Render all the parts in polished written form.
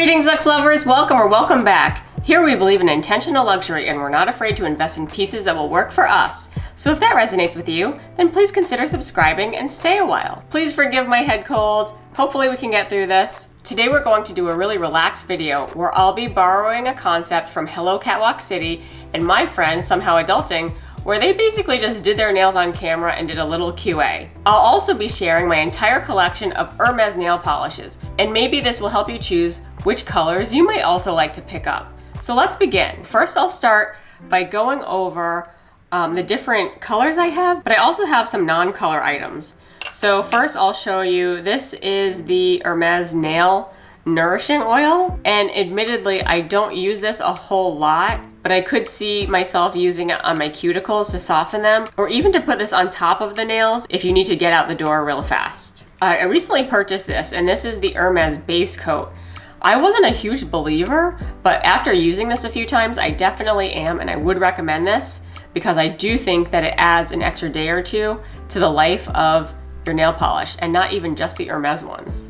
Greetings, luxe lovers. Welcome back. Here we believe in intentional luxury and we're not afraid to invest in pieces that will work for us. So if that resonates with you, then please consider subscribing and stay a while. Please forgive my head cold. Hopefully we can get through this. Today we're going to do a really relaxed video where I'll be borrowing a concept from Hello Catwalk City and my friend Somehow Adulting, where they basically just did their nails on camera and did a little QA. I'll also be sharing my entire collection of Hermes nail polishes, and maybe this will help you choose which colors you might also like to pick up. So let's begin. First, I'll start by going over the different colors I have, but I also have some non-color items. So first I'll show you, this is the Hermes Nail Nourishing Oil, and admittedly I don't use this a whole lot, but I could see myself using it on my cuticles to soften them, or even to put this on top of the nails if you need to get out the door real fast. I recently purchased this, and this is the Hermes base coat. I wasn't a huge believer, but after using this a few times, I definitely am, and I would recommend this because I do think that it adds an extra day or two to the life of your nail polish, and not even just the Hermes ones.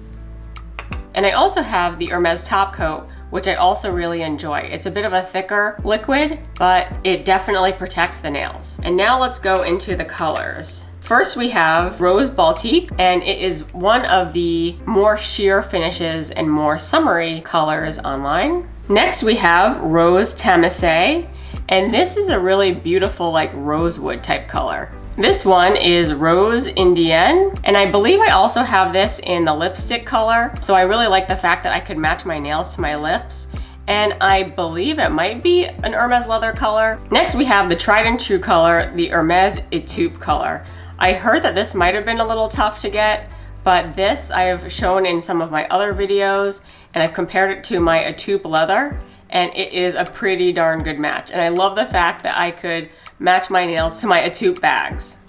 And I also have the Hermes top coat, which I also really enjoy. It's a bit of a thicker liquid, but it definitely protects the nails. And now let's go into the colors. First we have Rose Baltique, and it is one of the more sheer finishes and more summery colors online. Next we have Rose Tamisay, and this is a really beautiful like rosewood type color. This one is Rose Indienne, and I believe I also have this in the lipstick color, so I really like the fact that I could match my nails to my lips, and I believe it might be an Hermes leather color. Next we have the tried and true color, the Hermes Etoupe color. I heard that this might have been a little tough to get, but this I've shown in some of my other videos, and I've compared it to my Etoupe leather, and it is a pretty darn good match. And I love the fact that I could match my nails to my Etoupe bags.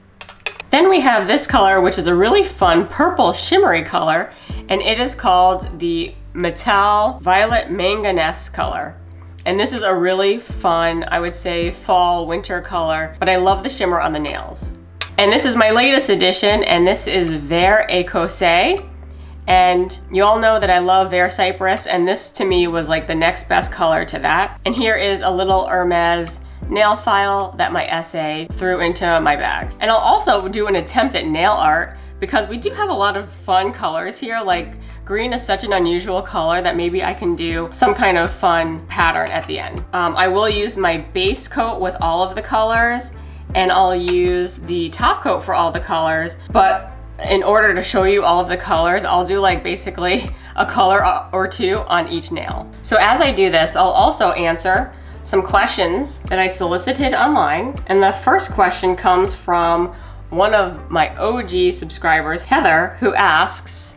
Then we have this color, which is a really fun purple shimmery color, and it is called the Metal Violet Manganese color. And this is a really fun, I would say, fall winter color, but I love the shimmer on the nails. And this is my latest addition, and this is Vert Écossais. And you all know that I love Vert Cypress, and this to me was like the next best color to that. And here is a little Hermes nail file that my SA threw into my bag. And I'll also do an attempt at nail art because we do have a lot of fun colors here. Like green is such an unusual color that maybe I can do some kind of fun pattern at the end. I will use my base coat with all of the colors, and I'll use the top coat for all the colors, but in order to show you all of the colors, I'll do like basically a color or two on each nail. So as I do this, I'll also answer some questions that I solicited online. And the first question comes from one of my OG subscribers, Heather, who asks,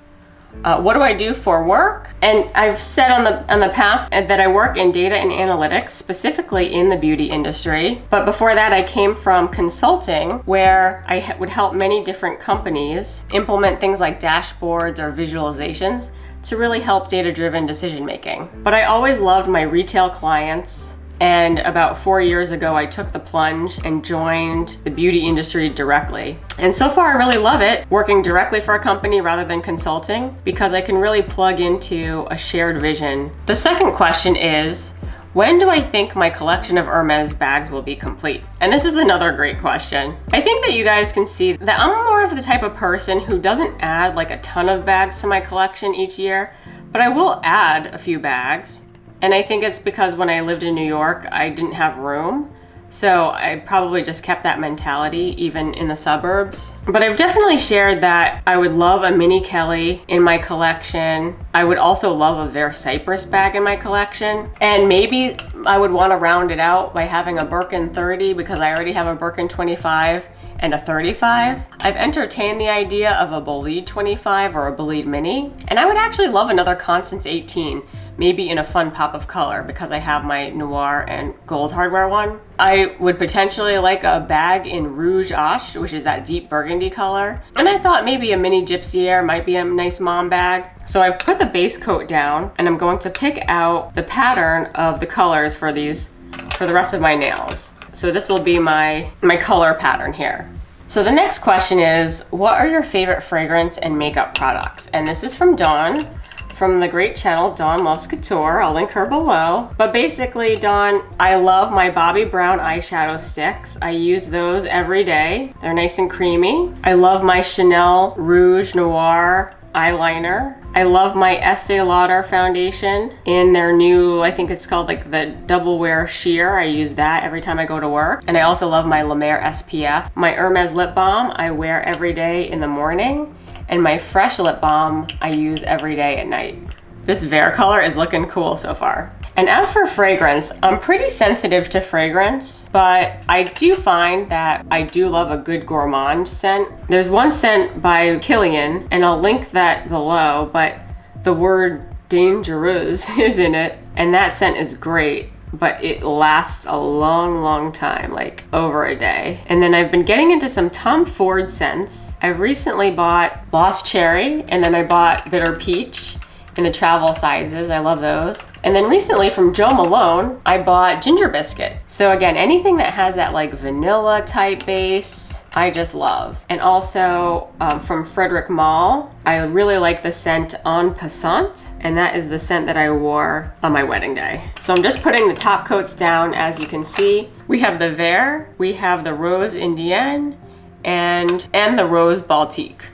what do I do for work? And I've said on the past that I work in data and analytics, specifically in the beauty industry. But before that, I came from consulting, where I would help many different companies implement things like dashboards or visualizations to really help data-driven decision making. But I always loved my retail clients. And about 4 years ago, I took the plunge and joined the beauty industry directly. And so far, I really love it, working directly for a company rather than consulting, because I can really plug into a shared vision. The second question is, when do I think my collection of Hermes bags will be complete? And this is another great question. I think that you guys can see that I'm more of the type of person who doesn't add like a ton of bags to my collection each year, but I will add a few bags. And I think it's because when I lived in New York, I didn't have room. So I probably just kept that mentality even in the suburbs. But I've definitely shared that I would love a mini Kelly in my collection. I would also love a Vert Cypress bag in my collection. And maybe I would want to round it out by having a Birkin 30 because I already have a Birkin 25 and a 35. I've entertained the idea of a Bolide 25 or a Bolide Mini. And I would actually love another Constance 18. Maybe in a fun pop of color because I have my Noir and gold hardware one. I would potentially like a bag in Rouge Ache, which is that deep burgundy color. And I thought maybe a mini Gypsy Air might be a nice mom bag. So I've put the base coat down, and I'm going to pick out the pattern of the colors for the rest of my nails. So this will be my color pattern here. So the next question is, what are your favorite fragrance and makeup products? And this is from Dawn. from the great channel Dawn Loves Couture. I'll link her below. But basically, Dawn, I love my Bobbi Brown eyeshadow sticks. I use those every day. They're nice and creamy. I love my Chanel Rouge Noir eyeliner. I love my Estee Lauder foundation in their new, I think it's called like the Double Wear Sheer. I use that every time I go to work. And I also love my La Mer SPF. My Hermes lip balm I wear every day in the morning. And my Fresh lip balm I use every day at night. This Vert color is looking cool so far. And as for fragrance, I'm pretty sensitive to fragrance, but I do find that I do love a good gourmand scent. There's one scent by Kilian, and I'll link that below, but the word dangerous is in it, and that scent is great, but it lasts a long time, like over a day. And then I've been getting into some Tom Ford scents. I've recently bought Lost Cherry, and then I bought Bitter Peach in the travel sizes. I love those. And then recently from Jo Malone, I bought Ginger Biscuit. So again, anything that has that like vanilla type base, I just love. And also from Frederic Malle, I really like the scent En Passant, and that is the scent that I wore on my wedding day. So I'm just putting the top coats down. As you can see, we have the Vert, we have the Rose Indienne, and the Rose Baltique.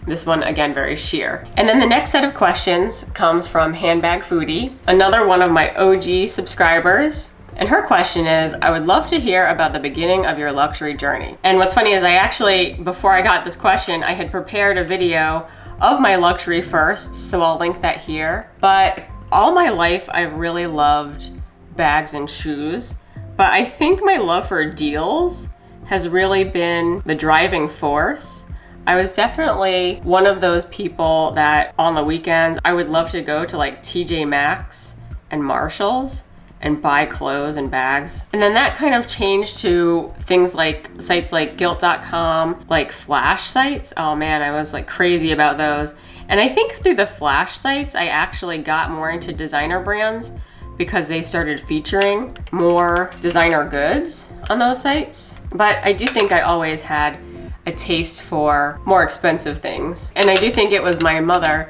This one, again, very sheer. And then the next set of questions comes from Handbag Foodie, another one of my OG subscribers. And her question is, I would love to hear about the beginning of your luxury journey. And what's funny is I actually, before I got this question, I had prepared a video of my luxury first, so I'll link that here. But all my life, I've really loved bags and shoes. But I think my love for deals has really been the driving force. I was definitely one of those people that on the weekends, I would love to go to like TJ Maxx and Marshalls and buy clothes and bags. And then that kind of changed to things like sites like Gilt.com, like flash sites. Oh man, I was like crazy about those. And I think through the flash sites, I actually got more into designer brands because they started featuring more designer goods on those sites. But I do think I always had a taste for more expensive things. And I do think it was my mother,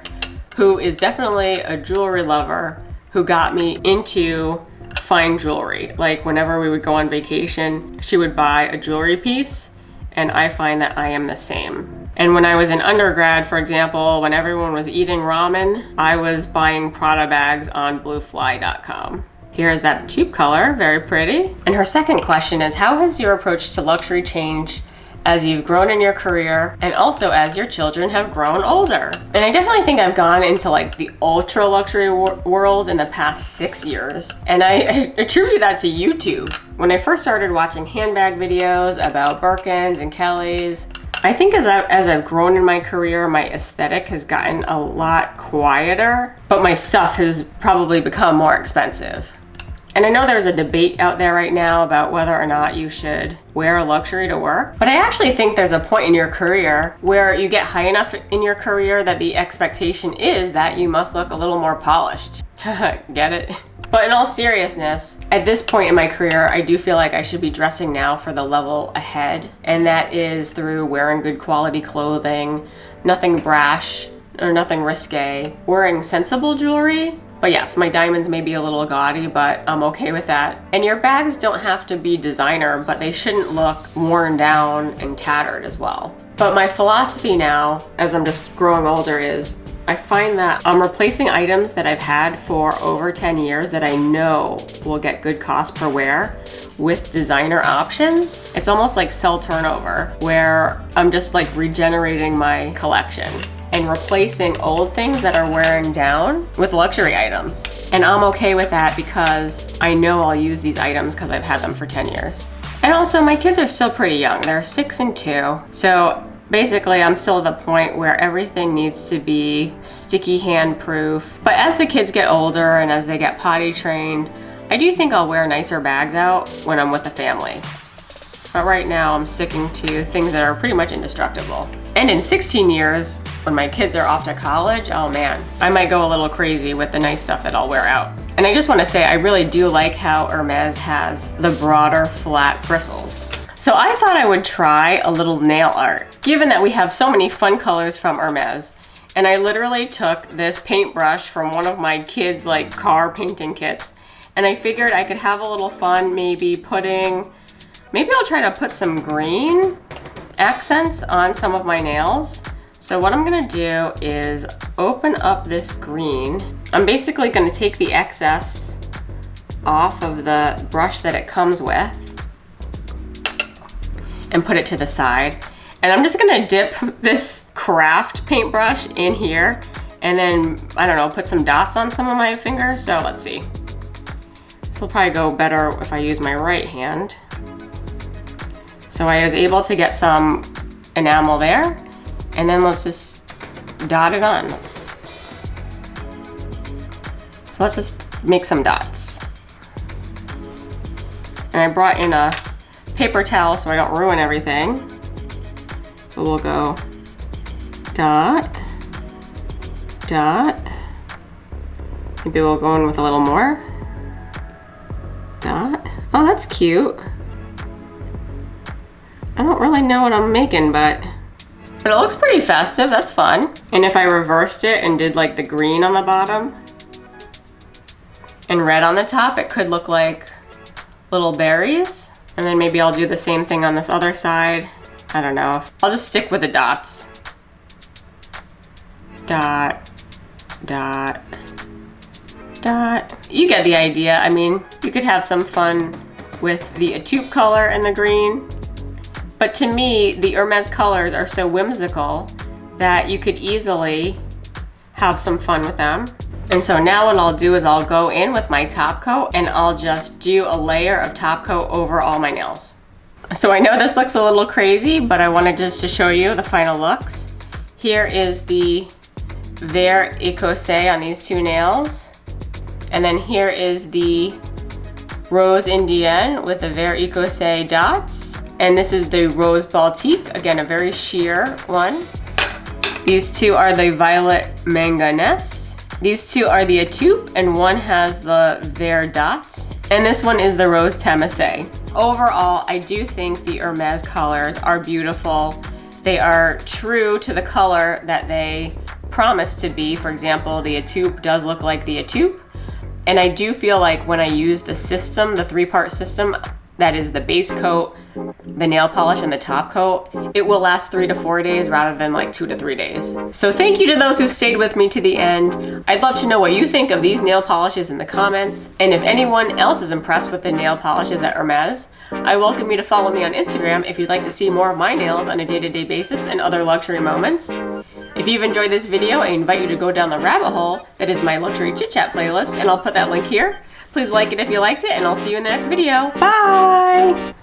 who is definitely a jewelry lover, who got me into fine jewelry. Like whenever we would go on vacation, she would buy a jewelry piece, and I find that I am the same. And when I was in undergrad, for example, when everyone was eating ramen, I was buying Prada bags on bluefly.com. Here is that taupe color, very pretty. And her second question is, how has your approach to luxury changed as you've grown in your career and also as your children have grown older? And I definitely think I've gone into like the ultra luxury world in the past 6 years. And I attribute that to YouTube. When I first started watching handbag videos about Birkins and Kellys, I think as I've grown in my career, my aesthetic has gotten a lot quieter, but my stuff has probably become more expensive. And I know there's a debate out there right now about whether or not you should wear luxury to work, but I actually think there's a point in your career where you get high enough in your career that the expectation is that you must look a little more polished. Get it? But in all seriousness, at this point in my career, I do feel like I should be dressing now for the level ahead, and that is through wearing good quality clothing, nothing brash or nothing risque, wearing sensible jewelry. But yes, my diamonds may be a little gaudy, but I'm okay with that. And your bags don't have to be designer, but they shouldn't look worn down and tattered as well. But my philosophy now, as I'm just growing older, is I find that I'm replacing items that I've had for over 10 years that I know will get good cost per wear with designer options. It's almost like cell turnover, where I'm just like regenerating my collection and replacing old things that are wearing down with luxury items. And I'm okay with that because I know I'll use these items because I've had them for 10 years. And also my kids are still pretty young. They're 6 and 2. So basically I'm still at the point where everything needs to be sticky hand proof. But as the kids get older and as they get potty trained, I do think I'll wear nicer bags out when I'm with the family. But right now I'm sticking to things that are pretty much indestructible. And in 16 years, when my kids are off to college, oh man, I might go a little crazy with the nice stuff that I'll wear out. And I just want to say, I really do like how Hermes has the broader flat bristles. So I thought I would try a little nail art. Given that we have so many fun colors from Hermes, And I literally took this paintbrush from one of my kids' like car painting kits. And I figured I could have a little fun, maybe I'll try to put some green accents on some of my nails. So what I'm gonna do is open up this green. I'm basically gonna take the excess off of the brush that it comes with and put it to the side. And I'm just gonna dip this craft paintbrush in here and then, I don't know, put some dots on some of my fingers. So let's see. This will probably go better if I use my right hand. So I was able to get some enamel there, and then let's just dot it on. So let's just make some dots. And I brought in a paper towel so I don't ruin everything. So we'll go dot, dot. Maybe we'll go in with a little more. Dot. Oh, that's cute. I don't really know what I'm making, but it looks pretty festive. That's fun. And if I reversed it and did like the green on the bottom and red on the top, it could look like little berries. And then maybe I'll do the same thing on this other side. I don't know. I'll just stick with the dots. Dot, dot, dot. You get the idea. I mean, you could have some fun with the taupe color and the green. But to me, the Hermes colors are so whimsical that you could easily have some fun with them. And so now what I'll do is I'll go in with my top coat and I'll just do a layer of top coat over all my nails. So I know this looks a little crazy, but I wanted just to show you the final looks. Here is the Vert Écossais on these two nails. And then here is the Rose Indienne with the Vert Écossais dots. And this is the Rose Baltique, again, a very sheer one. These two are the Violet Manganese. These two are the taupe, and one has the Vert dots. And this one is the Rose Tamisay. Overall, I do think the Hermes colors are beautiful. They are true to the color that they promise to be. For example, the taupe does look like the taupe. And I do feel like when I use the system, the three-part system, that is the base coat, the nail polish, and the top coat, it will last 3 to 4 days rather than like 2 to 3 days. So thank you to those who stayed with me to the end. I'd love to know what you think of these nail polishes in the comments. And if anyone else is impressed with the nail polishes at Hermes, I welcome you to follow me on Instagram if you'd like to see more of my nails on a day-to-day basis and other luxury moments. If you've enjoyed this video, I invite you to go down the rabbit hole that is my luxury chit chat playlist, and I'll put that link here. Please like it if you liked it, and I'll see you in the next video. Bye!